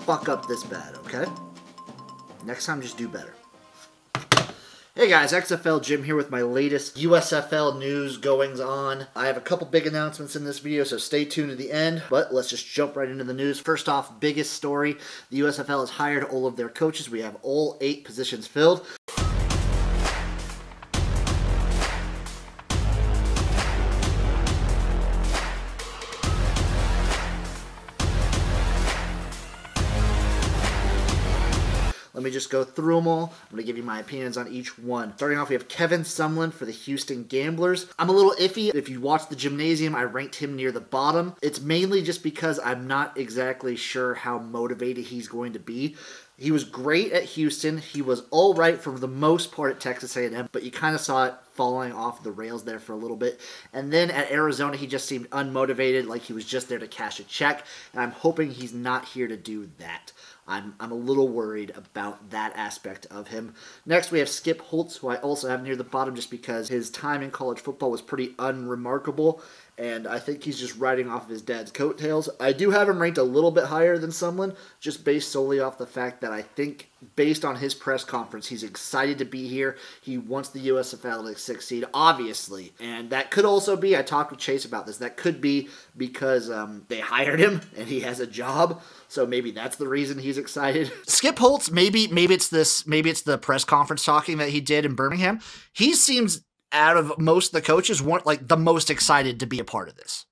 fuck up this bad, okay? Next time, just do better. Hey guys, XFL Jim here with my latest USFL news goings on. I have a couple big announcements in this video, so stay tuned to the end, but let's just jump right into the news. First off, biggest story, the USFL has hired all of their coaches. We have all 8 positions filled. Let me just go through them all. I'm going to give you my opinions on each one. Starting off, we have Kevin Sumlin for the Houston Gamblers. I'm a little iffy. If you watch the Jimnasium, I ranked him near the bottom. It's mainly just because I'm not exactly sure how motivated he's going to be. He was great at Houston. He was all right for the most part at Texas A&M, but you kind of saw it falling off the rails there for a little bit. And then at Arizona, he just seemed unmotivated, like he was just there to cash a check, and I'm hoping he's not here to do that. I'm a little worried about that aspect of him. Next, we have Skip Holt, who I also have near the bottom just because his time in college football was pretty unremarkable, and I think he's just riding off of his dad's coattails. I do have him ranked a little bit higher than Sumlin, just based solely off the fact that I think, based on his press conference, he's excited to be here. He wants the USFL to succeed, obviously. And that could also be, I talked with Chase about this, that could be because they hired him and he has a job. So maybe that's the reason he's excited. Skip Holtz, maybe it's the press conference talking that he did in Birmingham. He seems, out of most of the coaches, the most excited to be a part of this.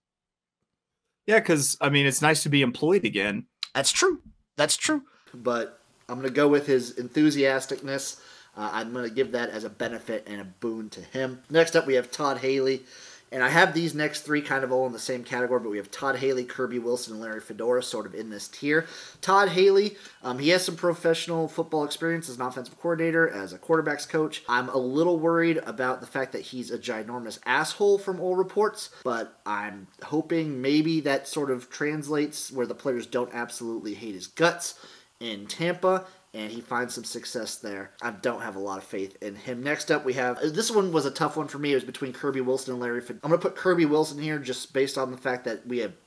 Yeah, because, I mean, it's nice to be employed again. That's true. That's true. But I'm going to go with his enthusiasticness. I'm going to give that as a benefit and a boon to him. Next up, we have Todd Haley. And I have these next 3 kind of all in the same category, but we have Todd Haley, Kirby Wilson, and Larry Fedora sort of in this tier. Todd Haley, he has some professional football experience as an offensive coordinator, as a quarterbacks coach. I'm a little worried about the fact that he's a ginormous asshole from all reports, but I'm hoping maybe that sort of translates where the players don't absolutely hate his guts in Tampa, and he finds some success there. I don't have a lot of faith in him. Next up, we have, this one was a tough one for me. It was between Kirby Wilson and Larry Fedora. I'm going to put Kirby Wilson here just based on the fact that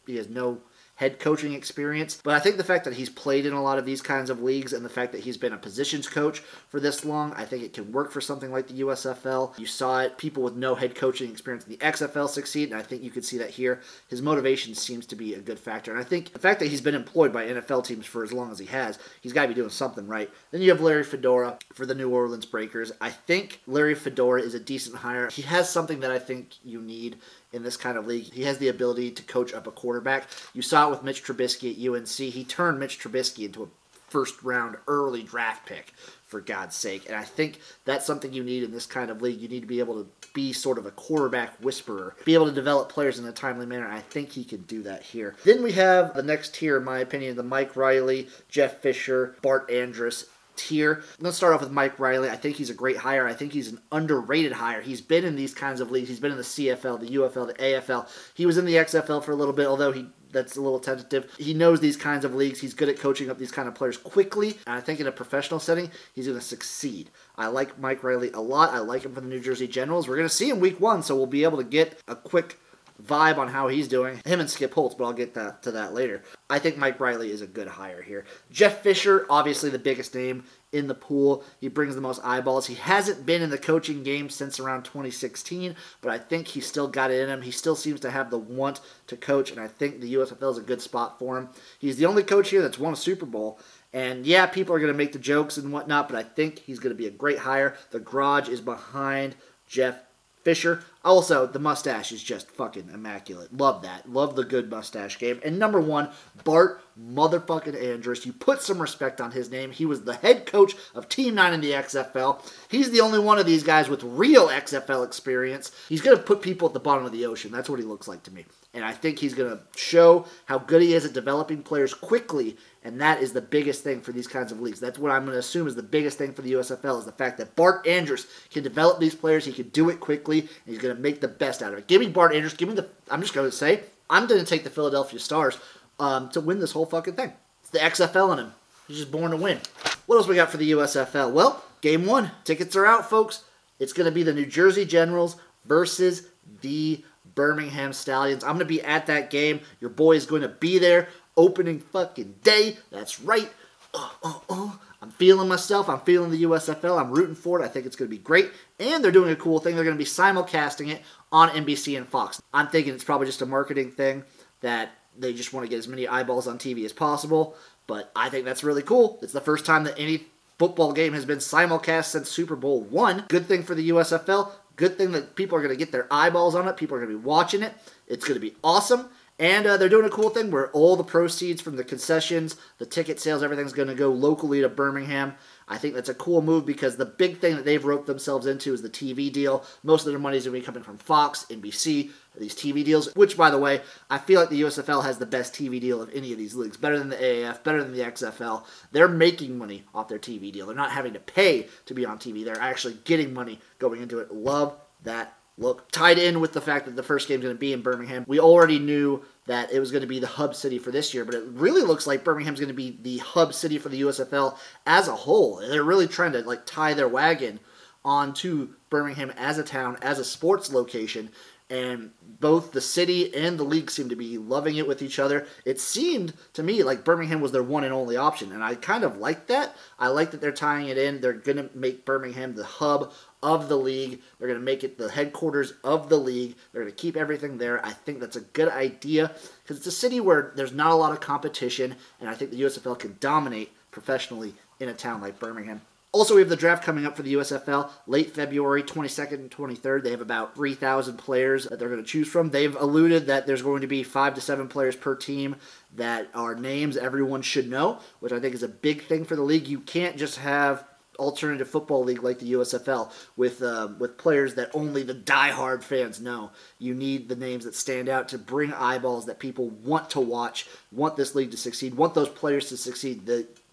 he has no head coaching experience. But I think the fact that he's played in a lot of these kinds of leagues and the fact that he's been a positions coach for this long, I think it can work for something like the USFL. You saw it. People with no head coaching experience in the XFL succeed, and I think you could see that here. His motivation seems to be a good factor. And I think the fact that he's been employed by NFL teams for as long as he has, he's got to be doing something right. Then you have Larry Fedora for the New Orleans Breakers. I think Larry Fedora is a decent hire. He has something that I think you need in this kind of league. He has the ability to coach up a quarterback. You saw it with Mitch Trubisky at UNC. He turned Mitch Trubisky into a first-round early draft pick, for God's sake. And I think that's something you need in this kind of league. You need to be able to be sort of a quarterback whisperer, be able to develop players in a timely manner. I think he can do that here. Then we have the next tier, in my opinion, the Mike Riley, Jeff Fisher, Bart Andrus tier. Let's start off with Mike Riley. I think he's a great hire. I think he's an underrated hire. He's been in these kinds of leagues. He's been in the CFL, the UFL, the AFL. He was in the XFL for a little bit, although that's a little tentative. He knows these kinds of leagues. He's good at coaching up these kind of players quickly. And I think in a professional setting, he's going to succeed. I like Mike Riley a lot. I like him for the New Jersey Generals. We're going to see him week 1, so we'll be able to get a quick vibe on how he's doing. Him and Skip Holtz, but I'll get to that later. I think Mike Riley is a good hire here. Jeff Fisher, obviously the biggest name in the pool. He brings the most eyeballs. He hasn't been in the coaching game since around 2016, but I think he's still got it in him. He still seems to have the want to coach, and I think the USFL is a good spot for him. He's the only coach here that's won a Super Bowl, and yeah, people are going to make the jokes and whatnot, but I think he's going to be a great hire. The garage is behind Jeff Fisher. Also, the mustache is just fucking immaculate. Love that. Love the good mustache game. And number 1, Bart motherfucking Andrus. You put some respect on his name. He was the head coach of Team 9 in the XFL. He's the only one of these guys with real XFL experience. He's going to put people at the bottom of the ocean. That's what he looks like to me. And I think he's going to show how good he is at developing players quickly, and that is the biggest thing for these kinds of leagues. That's what I'm going to assume is the biggest thing for the USFL, is the fact that Bart Andrus can develop these players. He can do it quickly, and he's going to make the best out of it. Give me Bart Andrus. I'm just going to say, I'm going to take the Philadelphia Stars to win this whole fucking thing. It's the XFL in him. He's just born to win. What else we got for the USFL? Well, game 1. Tickets are out, folks. It's going to be the New Jersey Generals versus the Birmingham Stallions. I'm going to be at that game. Your boy is going to be there. opening fucking day. That's right. I'm feeling myself. I'm feeling the USFL. I'm rooting for it. I think it's going to be great. And they're doing a cool thing. They're going to be simulcasting it on NBC and Fox. I'm thinking it's probably just a marketing thing that they just want to get as many eyeballs on TV as possible. But I think that's really cool. It's the first time that any football game has been simulcast since Super Bowl I. Good thing for the USFL. Good thing that people are going to get their eyeballs on it. People are going to be watching it. It's going to be awesome. And they're doing a cool thing where all the proceeds from the concessions, the ticket sales, everything's going to go locally to Birmingham. I think that's a cool move because the big thing that they've roped themselves into is the TV deal. Most of their money is going to be coming from Fox, NBC, these TV deals, which, by the way, I feel like the USFL has the best TV deal of any of these leagues. Better than the AAF, better than the XFL. They're making money off their TV deal. They're not having to pay to be on TV. They're actually getting money going into it. Love that look. Tied in with the fact that the first game is going to be in Birmingham. We already knew that it was going to be the hub city for this year, but it really looks like Birmingham's going to be the hub city for the USFL as a whole. They're really trying to tie their wagon onto Birmingham as a town, as a sports location, and both the city and the league seem to be loving it with each other. It seemed to me like Birmingham was their one and only option, and I kind of like that. I like that they're tying it in. They're going to make Birmingham the hub of the league. They're going to make it the headquarters of the league. They're going to keep everything there. I think that's a good idea because it's a city where there's not a lot of competition, and I think the USFL can dominate professionally in a town like Birmingham. Also, we have the draft coming up for the USFL, late February, 22nd and 23rd. They have about 3,000 players that they're going to choose from. They've alluded that there's going to be 5 to 7 players per team that are names everyone should know, which I think is a big thing for the league. You can't just have alternative football league like the USFL with players that only the diehard fans know. You need the names that stand out to bring eyeballs that people want to watch, want this league to succeed, want those players to succeed.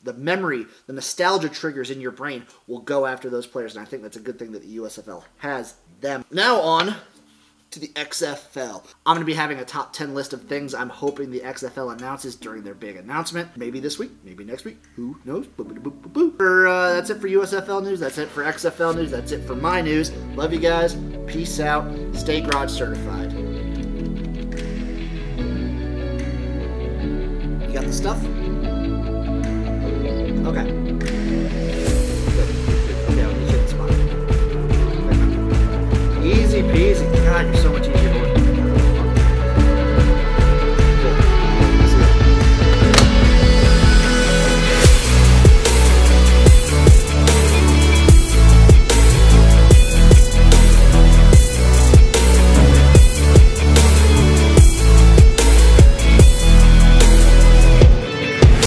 The memory, the nostalgia triggers in your brain will go after those players, and I think that's a good thing that the USFL has them. Now on to the XFL. I'm going to be having a top 10 list of things I'm hoping the XFL announces during their big announcement. Maybe this week, maybe next week. Who knows? That's it for USFL news. That's it for XFL news. That's it for my news. Love you guys. Peace out. Stay garage certified. You got the stuff? Okay.